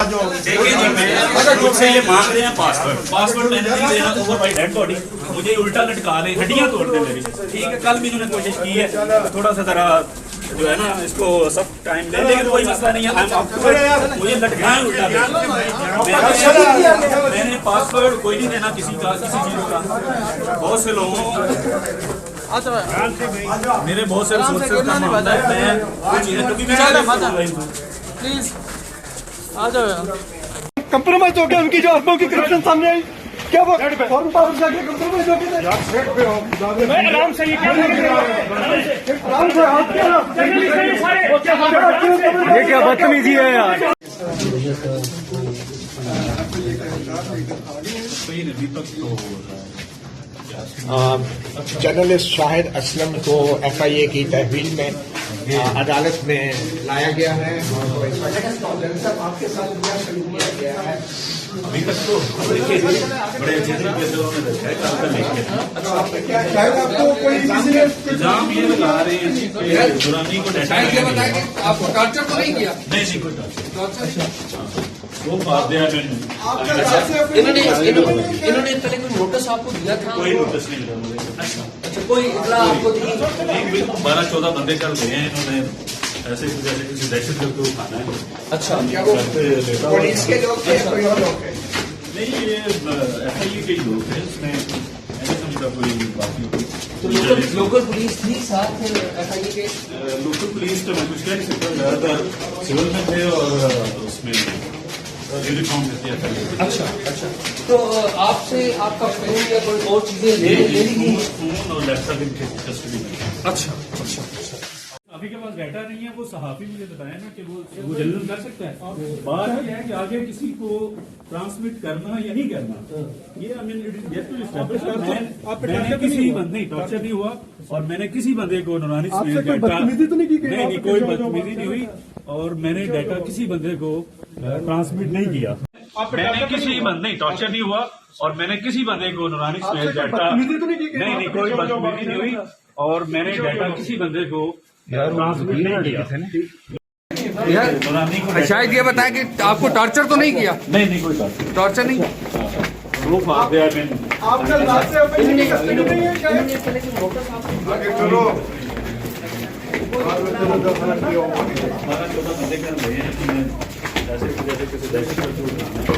देखिए जी, मैं मुझसे ये मांग रहे हैं पासवर्ड मैंने नहीं देना ओवर बाय डेड बॉडी, मुझे उल्टा लटका ले, हड्डियां तोड़ दे मेरी। ठीक है, कल भी इन्होंने कोशिश की है, थोड़ा सा जरा जो है ना इसको सब टाइम ले, लेकिन कोई मसला नहीं है। मुझे लटकाएं उल्टा, मैंने पासवर्ड कोई नहीं देना किसी का, किसी चीज का। बहुत से लोगों मेरे बहुत सारे सोर्सेज का मामला है, मैं वो चीजें कभी भी प्लीज आ जाओ यार। कंप्रोमाइज हो गया उनकी जो अरबों की करप्शन सामने आई, क्या वो फॉरेन पावर जाके कंप्रोमाइज हो गए? मैं आराम से ये आराम से हाथ क्या, ये क्या बदतमीजी है यार। जर्नलिस्ट शाहिद असलम को एफआईए की तहवील में अदालत में लाया गया है और आपके साथ किया गया है। अभी तक तो देखिए बड़े अच्छे तरीके से उन्होंने रखा है, कल का लेके शायद आपको कोई इल्जाम ये लगा रहे हैं कि दुरानी को आपको टॉर्चर तो नहीं किया? नहीं कोई टॉर्चर वो बात है। इन्होंने इस तरह कोई नोटिस आपको दिया था? कोई नोटिस नहीं मिला मुझे। अच्छा, कोई इतना आपको दी? 12-14 बंदे कल गए हैं इन्होंने, ऐसे जैसे किसी दहशत गर्द को उठाना है। अच्छा, पुलिस के लोग थे, कोई और लोग थे? नहीं, ये एफआईए के लोग थे, उसमें मैंने समझा कोई बाकी तो लोकल पुलिस थी साथ एफआईए के? लोकल पुलिस तो मैं कुछ कह नहीं सकता, ज्यादातर सिविल में थे और उसमें यूनिफॉर्म में थे। अच्छा, तो आपसे आपका फोन या कोई और चीजें ले ली गई? फोन और लैपटॉप इनके कस्टडी में। अच्छा, अभी के पास डाटा नहीं है, वो सहाफी मुझे बताया ना कि वो जल्द कर सकता है। बात यह है कि आगे किसी को ट्रांसमिट करना या नहीं करना, ये मैंने किसी बंदे टॉर्चर नहीं हुआ और मैंने किसी बंदे को नूरानी बदतमीजी तो नहीं की गई? नहीं, कोई बदतमीजी नहीं हुई और मैंने डाटा किसी बंदे को ट्रांसमिट नहीं किया। मैंने किसी बंदे टॉर्चर नहीं हुआ और मैंने किसी बंदे को नूरानी डाटा नहीं, कोई बदतमीजी नहीं हुई और मैंने डाटा किसी बंदे को ट्रांसमिट नहीं किया। शायद ये बताएं कि आपको टॉर्चर तो नहीं किया? नहीं, कोई टॉर्चर नहीं? प्रूफ आप दे दें। आपने लास्ट से अपनी कस्टडी नहीं है क्या? आगे चलो। 12-14 बंदे कर रहे हैं कि जैसे किसी दहशत गर्द को उठाना है।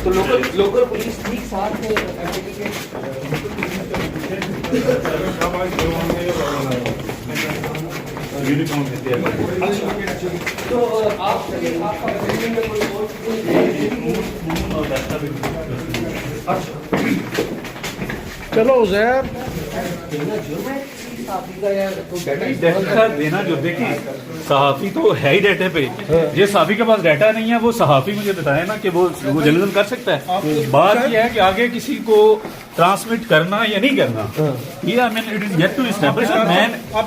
तो लोकल पुलिस थी साथ एफआईए के? यूनिफॉर्म में थे। तो आपका कोई और फोन और लैपटॉप चलो उजैर डाटा देना जो देखिए सहाफी तो है ही डाटे पे, ये सहाफी के पास डाटा नहीं है, वो सहाफी मुझे बताया ना कि वो जर्नलिज्म कर सकता है। बात यह है कि आगे किसी को ट्रांसमिट करना या नहीं करना, ये I mean it is yet to establish.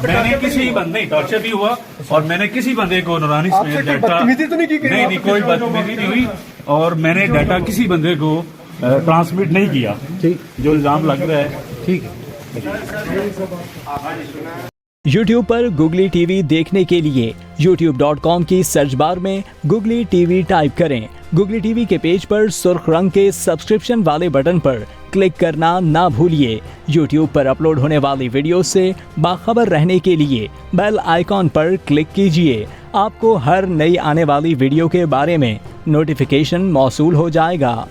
मैंने किसी बंदे टॉर्चर भी हुआ और मैंने किसी बंदे को नूरानी में डाटा नहीं, कोई बदतमीजी नहीं हुई और मैंने डाटा किसी बंदे को ट्रांसमिट नहीं किया, जो इल्जाम लग रहा है। ठीक है। YouTube पर गुगली टीवी देखने के लिए youtube.com की सर्च बार में गुगली टीवी टाइप करें। गुगली टीवी के पेज पर सुर्ख रंग के सब्सक्रिप्शन वाले बटन पर क्लिक करना ना भूलिए। YouTube पर अपलोड होने वाली वीडियो से बाखबर रहने के लिए बेल आइकॉन पर क्लिक कीजिए। आपको हर नई आने वाली वीडियो के बारे में नोटिफिकेशन मौसूल हो जाएगा।